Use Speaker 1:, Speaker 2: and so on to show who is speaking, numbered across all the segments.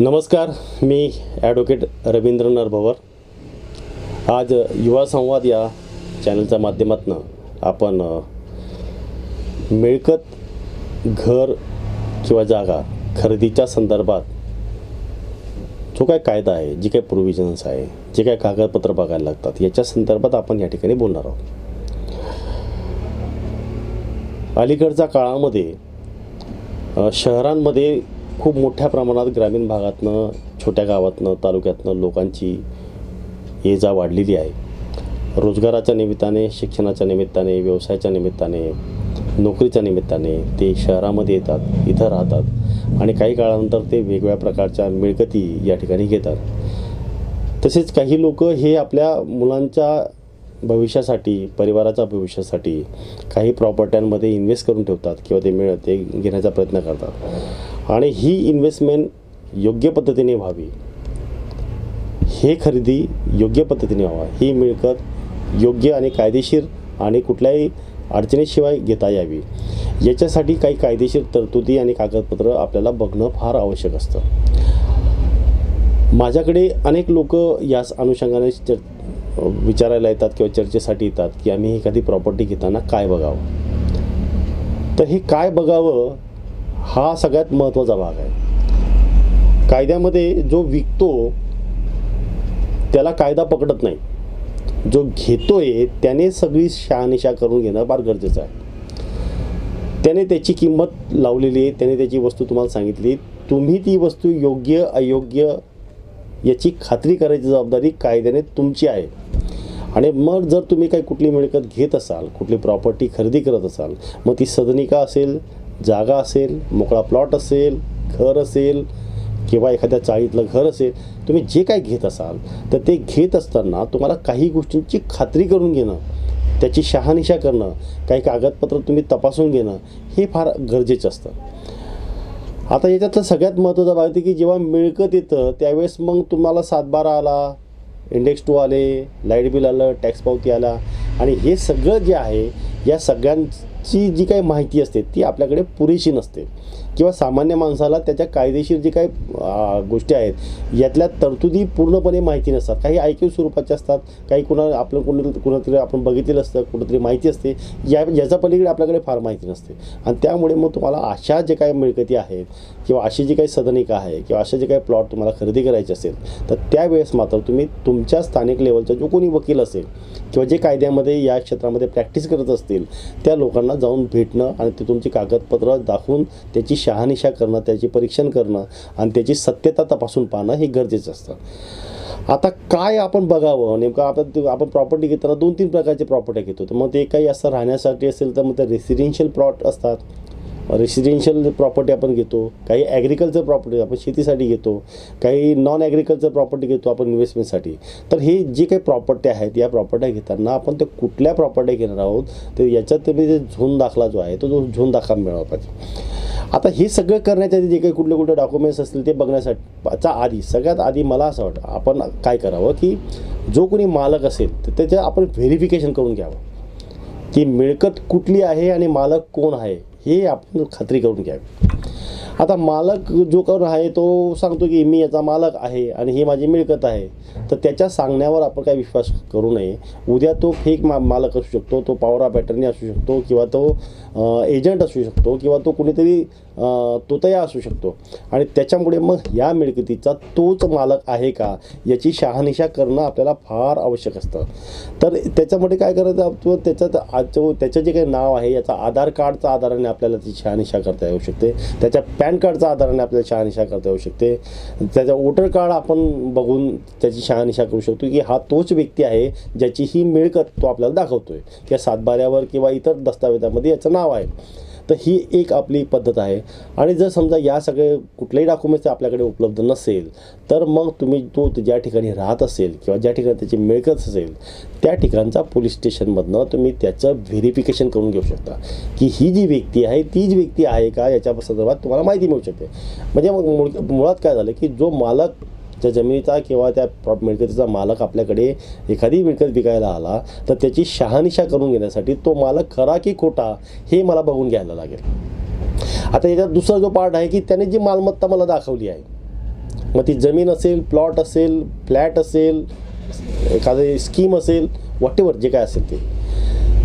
Speaker 1: नमस्कार, मी ॲडव्होकेट रवींद्र नरभवर. आज युवा संवाद या चॅनलच्या माध्यमातून आपण मिळकत, घर किंवा जागा खरेदीच्या संदर्भात जो काय कायदा आहे, जी काही प्रोव्हिजन्स आहे, जे काय कागदपत्र बघायला लागतात, याच्या संदर्भात आपण या ठिकाणी बोलणार आहोत. अलीकडच्या काळामध्ये शहरांमध्ये खूप मोठ्या प्रमाणात ग्रामीण भागातनं, छोट्या गावातनं, तालुक्यातनं लोकांची ये जा वाढलेली आहे. रोजगाराच्या निमित्ताने, शिक्षणाच्या निमित्ताने, व्यवसायाच्या निमित्ताने, नोकरीच्या निमित्ताने ते शहरामध्ये येतात, इथं राहतात आणि काही काळानंतर ते वेगवेगळ्या प्रकारच्या मिळकती या ठिकाणी घेतात. तसेच काही लोक हे आपल्या मुलांच्या भविष्यासाठी, परिवाराच्या भविष्यासाठी काही प्रॉपर्ट्यांमध्ये इन्व्हेस्ट करून ठेवतात किंवा ते घेण्याचा प्रयत्न करतात आणि ही इन्व्हेस्टमेंट योग्य पद्धतीने व्हावी, हे खरेदी योग्य पद्धतीने व्हावा, ही मिळकत योग्य आणि कायदेशीर आणि कुठल्याही अडचणीशिवाय घेता यावी, याच्यासाठी काही कायदेशीर तरतुदी आणि कागदपत्र आपल्याला बघणं फार आवश्यक असतं. माझ्याकडे अनेक लोक याच अनुषंगाने विचारायला येतात किंवा चर्चेसाठी येतात की आम्ही एखादी प्रॉपर्टी घेताना काय बघावं. तर हे काय बघावं हा सगळ्यात महत्त्वाचा भाग आहे. कायद्यामध्ये जो विकतो त्याला कायदा पकडत नाही, जो घेतोय त्याने सगळी शहानिशा करून घेणं फार गरजेचं आहे. त्याने त्याची किंमत लावलेली आहे, त्याने त्याची वस्तू तुम्हाला सांगितली, तुम्ही ती वस्तू योग्य अयोग्य याची खात्री करायची जबाबदारी कायद्याने तुमची आहे. आणि मग जर तुम्ही काही कुठली मिळकत घेत असाल, कुठली प्रॉपर्टी खरेदी करत असाल, मग ती सदनिका असेल, जागा असेल, मोकळा प्लॉट असेल, घर असेल किंवा एखाद्या चाळीतलं घर असेल, तुम्ही जे काही घेत असाल तर ते घेत असताना तुम्हाला काही गोष्टींची खात्री करून घेणं, त्याची शहानिशा करणं, काही कागदपत्र तुम्ही तपासून घेणं हे फार गरजेचं असतं. आता याच्यातलं सगळ्यात महत्त्वाचा भाग आहे की जेव्हा मिळकत येतं त्यावेळेस मग तुम्हाला 7/12 आला, इंडेक्स 2 आले, लाईट बिल आलं, टॅक्स पावती आला आणि हे सगळं जे आहे या सगळ्यांची जी काही माहिती असते ती आपल्याकडे पुरेशी नसते किंवा सामान्य माणसाला त्याच्या कायदेशीर जे काही गोष्टी आहेत यातल्या तरतुदी पूर्णपणे माहिती नसतात. काही ऐकीव स्वरूपाचे असतात, काही कुणातरी आपण बघितलेलं असतं, कुठंतरी माहिती असते, याच्या पलीकडे आपल्याकडे फार माहिती नसते. आणि त्यामुळे मग तुम्हाला अशा जे काही मिळकती आहेत किंवा अशी जी काही सदनिका आहे किंवा असे जे काही प्लॉट तुम्हाला खरेदी करायचे असेल तर त्यावेळेस मात्र तुम्ही तुमच्या स्थानिक लेवलचा जो कोणी वकील असेल किंवा जे कायद्यामध्ये या क्षेत्रामध्ये प्रॅक्टिस करत असतील त्या लोकांना जाऊन भेटणं आणि ते तुमची कागदपत्र दाखवून त्याची शहानिशा करणं, त्याची परीक्षण करणं आणि त्याची सत्यता तपासून पाहणं हे गरजेचं असतं. आता काय आपण बघावं नेमकं, आपण प्रॉपर्टी घेताना 2-3 प्रकारचे प्रॉपर्टी घेतो. तर मग ते काही असं राहण्यासाठी असेल तर मग ते रेसिडेन्शियल प्लॉट असतात, रेसिडेन्शियल प्रॉपर्टी आपण घेतो, काही ॲग्रिकल्चर प्रॉपर्टी आपण शेतीसाठी घेतो, काही नॉन ॲग्रिकल्चर प्रॉपर्टी घेतो आपण इन्व्हेस्टमेंटसाठी. तर हे जे काही प्रॉपर्टी आहेत या प्रॉपर्ट्या घेताना आपण ते कुठल्या प्रॉपर्टी घेणार आहोत तर याच्यात तुम्ही झोन दाखला जो आहे तो झोन दाखला मिळाला पाहिजे. आता हे सगळं करण्याच्या आधी जे काही कुठले डॉक्युमेंट्स असतील ते बघण्यासाठी आधी सगळ्यात आधी मला असं वाटतं आपण काय करावं की जो कोणी मालक असेल तर त्याचं आपण व्हेरिफिकेशन करून घ्यावं की मिळकत कुठली आहे आणि मालक कोण आहे हे आपण खात्री करून घ्यावी. आता मालक जो कोण आहे तो सांगतो की मी याचा मालक आहे आणि ही माझी मिळकत आहे, तर त्याच्या सांगण्यावर आपण काही विश्वास करू नये. उद्या तो फेक मालक असू शकतो, तो पॉवर ऑफ अटर्नी असू शकतो किंवा तो एजंट असू शकतो किंवा तो कुणीतरी तोतया असू शकतो आणि त्याच्यामुळे मग या मिळकतीचा तोच मालक आहे का याची शहानिशा करणं आपल्याला फार आवश्यक असतं. तर त्याच्यामध्ये काय करायचं, त्याचं जे काही नाव आहे याचा आधार कार्डच्या आधाराने आपल्याला ती शहानिशा करता येऊ शकते, त्याच्या पॅन कार्डच्या आधाराने आपल्याला शहानिशा करता येऊ शकते, त्याचा वोटर कार्ड आपण बघून त्याची शहानिशा करू शकतो की हा तोच व्यक्ती आहे ज्याची ही मिळकत तो आपल्याला दाखवतोय किंवा 7/12 किंवा इतर दस्तावेजामध्ये याचं नाव आहे. तर ही एक आपली पद्धत आहे. आणि जर समजा या सगळे कुठलेही डॉक्युमेंट्स आपल्याकडे उपलब्ध नसेल तर मग तुम्ही तो ज्या ठिकाणी राहत असेल किंवा ज्या ठिकाणी त्याची मिळकत असेल त्या ठिकाणचा पोलीस स्टेशनमधनं तुम्ही त्याचं व्हेरिफिकेशन करून घेऊ शकता की ही जी व्यक्ती आहे तीच व्यक्ती आहे का याच्या संदर्भात तुम्हाला माहिती मिळू शकते. म्हणजे मग मुळात काय झालं की जो मालक त्या जमिनीचा किंवा त्या मिळकतीचा मालक आपल्याकडे एखादी मिळकत विकायला आला तर त्याची शहानिशा करून घेण्यासाठी तो मालक खरा की खोटा हे मला बघून घ्यायला लागेल. आता याच्यात दुसरा जो पार्ट आहे की त्याने जी मालमत्ता मला दाखवली आहे मग ती जमीन असेल, प्लॉट असेल, फ्लॅट असेल, एखादी स्कीम असेल, व्हॉटेवर जे काय असेल ते,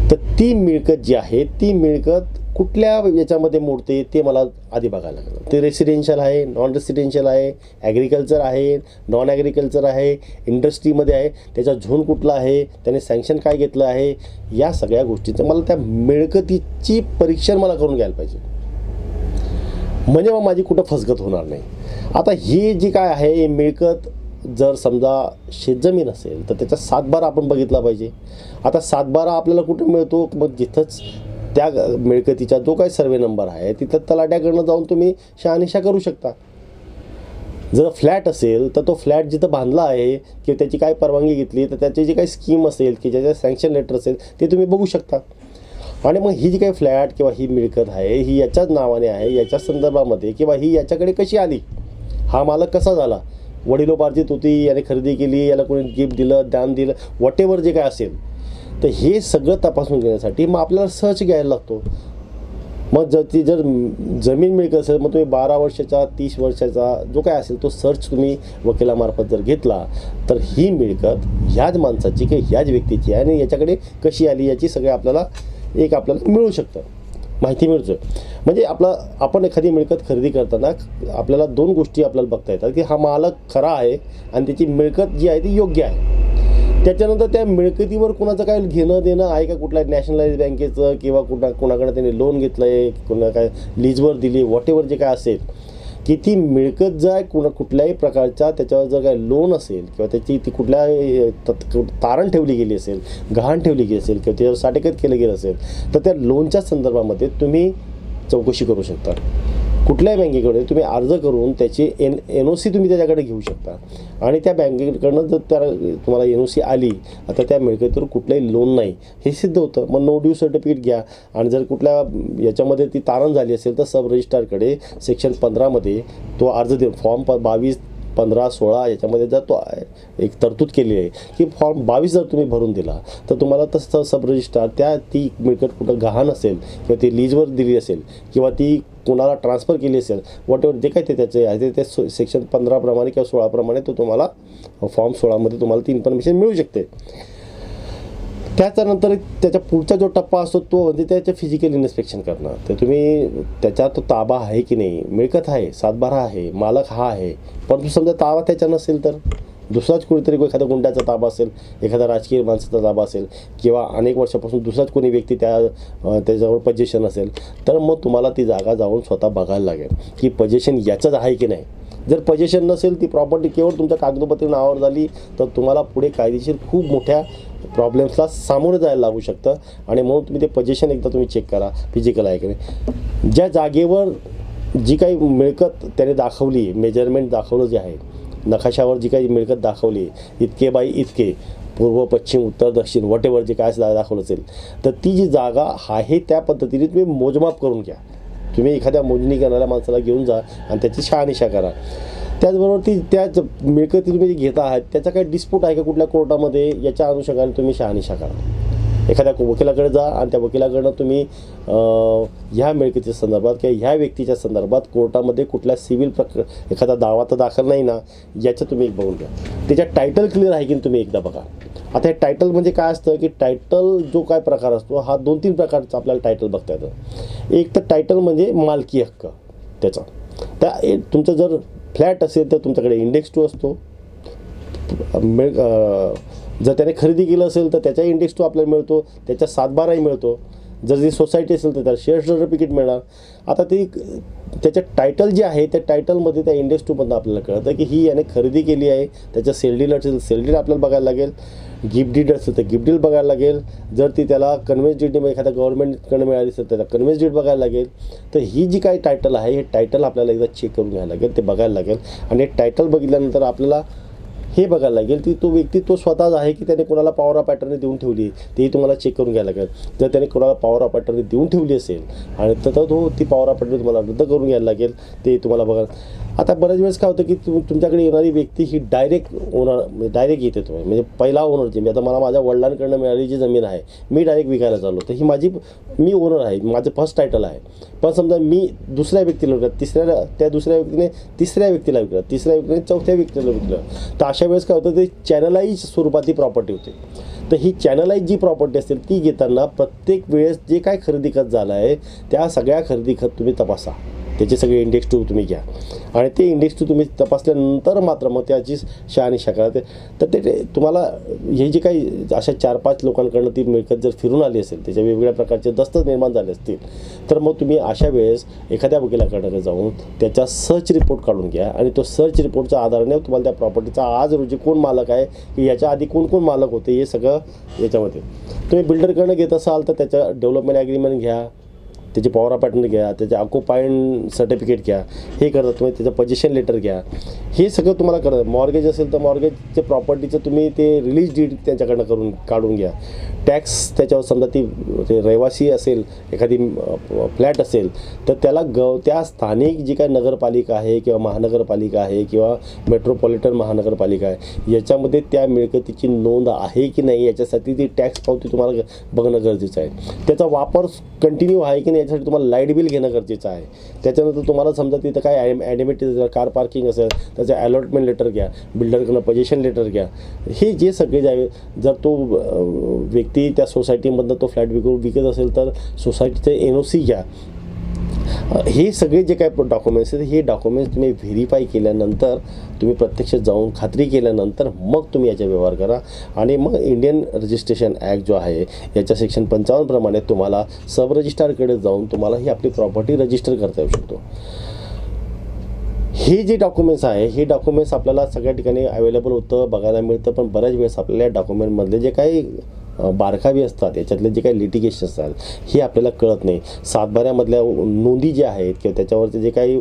Speaker 1: तर ती मिळकत जी आहे ती मिळकत कुठल्या याच्यामध्ये मोडते ते मला आधी बघायला लागलं. ते रेसिडेन्शियल आहे, नॉन रेसिडेन्शियल आहे, ॲग्रिकल्चर आहे, नॉन ॲग्रिकल्चर आहे, इंडस्ट्रीमध्ये आहे, त्याचा झोन कुठला आहे, त्याने सँक्शन काय घेतलं आहे, या सगळ्या गोष्टीचं मला त्या मिळकतीची परीक्षण मला करून घ्यायला पाहिजे, म्हणजे मग माझी कुठं फसगत होणार नाही. आता ही जी काय आहे ही मिळकत जर समजा शेतजमीन असेल तर त्याचा 7/12 आपण बघितला पाहिजे. आता 7/12 आपल्याला कुठं मिळतो, मग जिथंच त्या मिळकतीचा जो काही सर्वे नंबर आहे तिथं तलाट्याकडनं जाऊन तुम्ही शहानिशा करू शकता. जर फ्लॅट असेल तर तो फ्लॅट जिथं बांधला आहे किंवा त्याची काय परवानगी घेतली तर त्याची जी काही स्कीम असेल की ज्याच्या सँक्शन लेटर असेल ते तुम्ही बघू शकता. आणि मग ही जी काही फ्लॅट किंवा ही मिळकत आहे ही याच्याच नावाने आहे, याच्या संदर्भामध्ये किंवा ही याच्याकडे कशी आली, हा मालक कसा झाला, वडिलोपार्जित होती, याने खरेदी केली, याला कोणी गिफ्ट दिलं, दान दिलं, व्हॉटेवर जे काय असेल, तर हे सगळं तपासून घेण्यासाठी मग आपल्याला सर्च घ्यायला लागतो. मग जर जमीन मिळकत असेल मग तुम्ही 12 वर्षाचा 30 वर्षाचा जो काय असेल तो सर्च तुम्ही वकिलामार्फत जर घेतला तर ही मिळकत ह्याच माणसाची किंवा ह्याच व्यक्तीची आहे आणि याच्याकडे कशी आली याची सगळे आपल्याला मिळू शकतं, माहिती मिळतं. म्हणजे आपण एखादी मिळकत खरेदी करताना आपल्याला 2 गोष्टी आपल्याला बघता येतात की हा मालक खरा आहे आणि त्याची मिळकत जी आहे ती योग्य आहे. त्याच्यानंतर त्या मिळकतीवर कुणाचं काय घेणं देणं आहे का, कुठल्या नॅशनलाइज बँकेचं किंवा कुणाकडे त्यांनी लोन घेतलं आहे, कुणा काय लीजवर दिली, व्हॉटेवर जे काय असेल, की ती मिळकत जर कुठल्याही प्रकारचा त्याच्यावर जर काय लोन असेल किंवा त्याची ती कुठल्या तारण ठेवली गेली असेल, गहाण ठेवली गेली असेल किंवा त्याच्यावर साठेकत केलं गेलं असेल तर त्या लोनच्या संदर्भामध्ये तुम्ही चौकशी करू शकता. कुठल्याही बँकेकडे तुम्ही अर्ज करून त्याची NOC तुम्ही त्याच्याकडे घेऊ शकता आणि त्या बँकेकडनं जर तुम्हाला NOC आली आता त्या मिळकतीवर कुठलंही लोन नाही हे सिद्ध होतं, मग नो ड्यू सर्टिफिकेट घ्या. आणि जर कुठल्या याच्यामध्ये ती तारण झाली असेल तर सब रजिस्ट्रारकडे सेक्शन 15मध्ये तो अर्ज देऊन फॉर्म 22, 15, 16 याच्यामध्ये जर तो एक तरतूद केली आहे की फॉर्म 22 जर तुम्ही भरून दिला तर तुम्हाला तसं सब रजिस्ट्रार ती मिळकत कुठं गहाण असेल किंवा ती लीजवर दिली असेल किंवा ती कोणाला ट्रान्सफर केली असेल, व्हॉटेवर जे काही ते त्याचे आहे ते सेक्शन 15 प्रमाणे किंवा 16 प्रमाणे तो तुम्हाला फॉर्म 16मध्ये तुम्हाला ती इन्फॉर्मेशन मिळू शकते. त्याच्यानंतर त्याच्या पुढचा जो टप्पा असतो तो म्हणजे त्याचं फिजिकल इन्स्पेक्शन करणं. तर तुम्ही त्याचा तो ताबा आहे की नाही, मिळकत आहे, 7/12 आहे, मालक हा आहे, परंतु समजा ताबा त्याच्या नसेल तर दुसराच कोणीतरी एखादा गुंड्याचा ताबा असेल, एखादा राजकीय माणसाचा ताबा असेल किंवा अनेक वर्षापासून दुसराच कोणी व्यक्ती त्याच्यावर पोझिशन असेल तर मग तुम्हाला ती जागा जाऊन स्वतः बघायला लागेल की पोझिशन याचंच आहे की नाही. जर पोझिशन नसेल, ती प्रॉपर्टी केवळ तुमच्या कागदोपत्री नावावर झाली तर तुम्हाला पुढे कायदेशीर खूप मोठ्या प्रॉब्लेम्सला सामोरं जायला लागू शकतं. आणि म्हणून तुम्ही ते पोझिशन एकदा तुम्ही चेक करा फिजिकल आहे की नाही. ज्या जागेवर जी काही मिळकत त्याने दाखवली, मेजरमेंट दाखवलं जे आहे, नकाशावर जी काही मिळकत दाखवली इतके बाय इतके, पूर्व पश्चिम उत्तर दक्षिण व्हॉटेवर जे काय दाखवलं असेल तर ती जी जागा आहे त्या पद्धतीने तुम्ही मोजमाप करून घ्या. तुम्ही एखाद्या मोजणी करणाऱ्या माणसाला घेऊन जा आणि त्याची शहानिशा करा. त्याचबरोबर त्याच मिळकती तुम्ही घेता आहात त्याचा काही डिस्प्यूट आहे का कुठल्या कोर्टामध्ये, याच्या अनुषंगाने तुम्ही शहानिशा करा. एखाद्या वकिलाकडे जा आणि त्या वकिलाकडनं तुम्ही ह्या मिळकतीच्या संदर्भात किंवा ह्या व्यक्तीच्या संदर्भात कोर्टामध्ये कुठल्या सिव्हिल एखादा दावा तर दाखल नाही ना याचं तुम्ही एक बघून घ्या. त्याच्या टायटल क्लिअर आहे की तुम्ही एकदा बघा. आता हे टायटल म्हणजे काय असतं की टायटल जो काय प्रकार असतो हा 2-3 प्रकारचा आपल्याला टायटल बघता येतं. एक तर टायटल म्हणजे मालकी हक्क त्याचा. त्या तुमचं जर फ्लॅट असेल तर तुमच्याकडे इंडेक्स 2 असतो. जर त्याने खरेदी केलं असेल तर त्याचा इंडेक्स 2 आपल्याला मिळतो, त्याचा 7/12 मिळतो. जर जी सोसायटी असेल तर त्याला शेअर सर्टिफिकेट मिळणार. आता ती त्याच्या टायटल जे आहे त्या टायटलमध्ये त्या इंडेक्स 2मधून आपल्याला कळतं की ही याने खरेदी केली आहे. त्याचं सेल डील असेल सेल डील आपल्याला बघायला लागेल, गिफ्ट डीड असेल तर गिफ्ट डीड बघायला लागेल. जर ती त्याला कन्व्हेन्स डीड एखाद्या गव्हर्नमेंटकडे मिळाली असेल त्याला कन्व्हेन्स डीड बघायला लागेल. तर ही जी काही टायटल आहे हे टायटल आपल्याला एकदा चेक करून घ्यायला लागेल, ते बघायला लागेल. आणि हे टायटल बघितल्यानंतर आपल्याला हे बघायला लागेल की तो व्यक्ती तो स्वतःच आहे की त्याने कोणाला पॉवर ऑफ अटर्नी देऊन ठेवली, तेही तुम्हाला चेक करून घ्यायला लागेल. जर त्याने कोणाला पॉवर ऑफ अटर्नी देऊन ठेवली असेल आणि तर तो ती पॉवर ऑफ अटर्नी तुम्हाला रद्द करून घ्यायला लागेल, ते तुम्हाला बघा. आता बऱ्याच वेळेस काय होतं की तुमच्याकडे येणारी व्यक्ती ही डायरेक्ट येते तुम्ही, म्हणजे पहिला ओनरची. आता मला माझ्या वडिलांकडनं मिळाली जी जमीन आहे मी डायरेक्ट विकायला चाललो, तर ही मी ओनर आहे, माझं फर्स्ट टायटल आहे. पण समजा मी दुसऱ्या व्यक्तीला विकलं, त्या दुसऱ्या व्यक्तीने तिसऱ्या व्यक्तीला विकलं, तिसऱ्या व्यक्तीने चौथ्या व्यक्तीला विकलं, तर अशा वेळेस काय होतं, ते चॅनलाइज स्वरूपात ती प्रॉपर्टी होते. तर ही चॅनलाइज जी प्रॉपर्टी असेल ती घेताना प्रत्येक वेळेस जे काय खरेदी खत झालं आहे त्या सगळ्या खरेदी खत तुम्ही तपासा, त्याचे सगळे इंडेक्स 2 तुम्ही घ्या आणि ते इंडेक्स 2 तुम्ही तपासल्यानंतर मात्र मग त्याची शहानिशा करा. तर ते तुम्हाला हे जे काही अशा 4-5 लोकांकडनं ती मिळकत जर फिरून आली असेल, त्याच्या वेगवेगळ्या प्रकारचे दस्तच निर्माण झाले असतील, तर मग तुम्ही अशा वेळेस एखाद्या वकिलाकडे जाऊन त्याचा सर्च रिपोर्ट काढून घ्या आणि तो सर्च रिपोर्टच्या आधाराने तुम्हाला त्या प्रॉपर्टीचा आज रोजी कोण मालक आहे, की याच्या आधी कोण मालक होते, हे सगळं याच्यामध्ये. तुम्ही बिल्डरकडनं घेत असाल तर त्याचं डेव्हलपमेंट ॲग्रीमेंट घ्या, त्याची पॉवर ऑफ अटर्नी घ्या, त्याचे ऑक्युपायड सर्टिफिकेट घ्या, हे करता तुम्ही त्याचं पोझिशन लेटर घ्या, हे सगळं तुम्हाला करता. मॉर्गेज असेल तर मॉर्गेजचे प्रॉपर्टीचं तुम्ही ते रिलीज डीड त्यांच्याकडनं काढून घ्या. टॅक्स त्याच्यावर समजा ते रहिवासी असेल, एखादी फ्लॅट असेल तर त्याला त्या स्थानिक जी काय नगरपालिका आहे किंवा महानगरपालिका आहे किंवा मेट्रोपॉलिटन महानगरपालिका आहे याच्यामध्ये त्या मिळकतीची नोंद आहे की नाही याच्यासाठी ती टॅक्स पावती तुम्हाला बघणं गरजेचं आहे. त्याचा वापर कंटिन्यू आहे की नाही याच्यासाठी तुम्हाला लाईट बिल घेणं गरजेचं आहे. त्याच्यानंतर तुम्हाला समजा तिथं काय ॲडमिटी कार पार्किंग असेल त्याचं अलॉटमेंट लेटर घ्या, बिल्डरकडनं पोझिशन लेटर घ्या. हे जे सगळे जे आहे, जर तो व्यक्ती त्या सोसायटीमधनं तो फ्लॅट विकत असेल तर सोसायटीचे NOC घ्या. हे सगळे जे काय डॉक्युमेंट्स आहेत हे डॉक्युमेंट्स तुम्ही व्हेरीफाय केल्यानंतर, तुम्ही प्रत्यक्ष जाऊन खात्री केल्यानंतर मग तुम्ही याचा व्यवहार करा. आणि मग इंडियन रजिस्ट्रेशन ॲक्ट जो आहे याच्या सेक्शन 55 प्रमाणे तुम्हाला सब रजिस्ट्रारकडे जाऊन तुम्हाला ही आपली प्रॉपर्टी रजिस्टर करता येऊ शकतो. हे जे डॉक्युमेंट्स आहे हे डॉक्युमेंट्स आपल्याला सगळ्या ठिकाणी अवेलेबल होतं, बघायला मिळतं. पण बऱ्याच वेळेस आपल्याला या डॉक्युमेंटमधले जे काही बारकावे असतात, याच्यातले जे काही लिटिगेशन असतात हे आपल्याला कळत नाही. सातबाऱ्यामधल्या नोंदी ज्या आहेत किंवा त्याच्यावरचे जे काही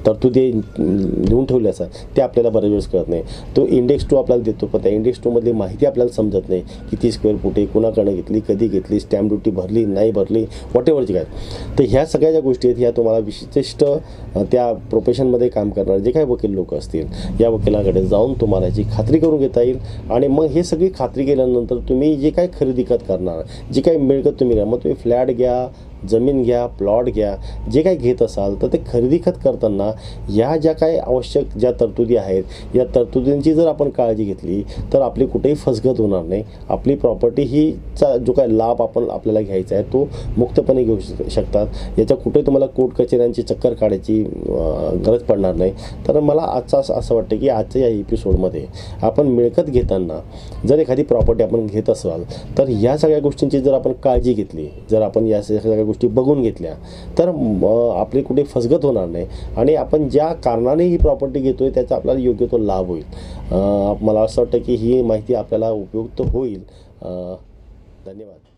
Speaker 1: तरतुदी लिहून ठेवले असतात ते आपल्याला बऱ्याच वेळेस कळत नाही. तो इंडेक्स 2 आपल्याला देतो, पण त्या इंडेक्स 2 मधली माहिती आपल्याला समजत नाही. किती स्क्वेअर फूट आहे, कुणाकडे घेतली, कधी घेतली, स्टॅम्प ड्युटी भरली नाही भरली, वॉटेवरची काय. तर ह्या सगळ्या ज्या गोष्टी आहेत ह्या तुम्हाला विशिष्ट त्या प्रोफेशनमध्ये काम करणारे जे काही वकील लोक असतील या वकिलाकडे जाऊन तुम्हाला याची खात्री करून घेता येईल. आणि मग हे सगळी खात्री केल्यानंतर तर तुम्ही जे काही खरेदी खत करणार, जी काही मिळकत तुम्ही घ्या, मग तुम्ही फ्लॅट घ्या, जमीन घ्या, प्लॉट घ्या, जे काही घेत असाल तर ते खरेदी खत करताना या ज्या काही आवश्यक ज्या तरतुदी आहेत या तरतुदींची जर आपण काळजी घेतली तर आपली कुठेही फसगत होणार नाही. आपली प्रॉपर्टी हीचा जो काही लाभ आपल्याला घ्यायचा आहे तो मुक्तपणे घेऊ शकतात. याच्या कुठे तुम्हाला कोर्ट कचेऱ्यांची चक्कर काढायची गरज पडणार नाही. तर मला असं वाटतं की आजच्या या एपिसोडमध्ये आपण मिळकत घेताना जर एखादी प्रॉपर्टी आपण घेत असाल तर या सगळ्या गोष्टींची जर आपण काळजी घेतली, जर आपण या सगळ्या गोष्टी बघून घेतल्या तर आपली कुठे फसगत होणार नाही आणि आपण ज्या कारणाने ही प्रॉपर्टी घेतोय त्याचा आपल्याला योग्य तो लाभ होईल. मला असं वाटतं की ही माहिती आपल्याला उपयुक्त होईल. धन्यवाद.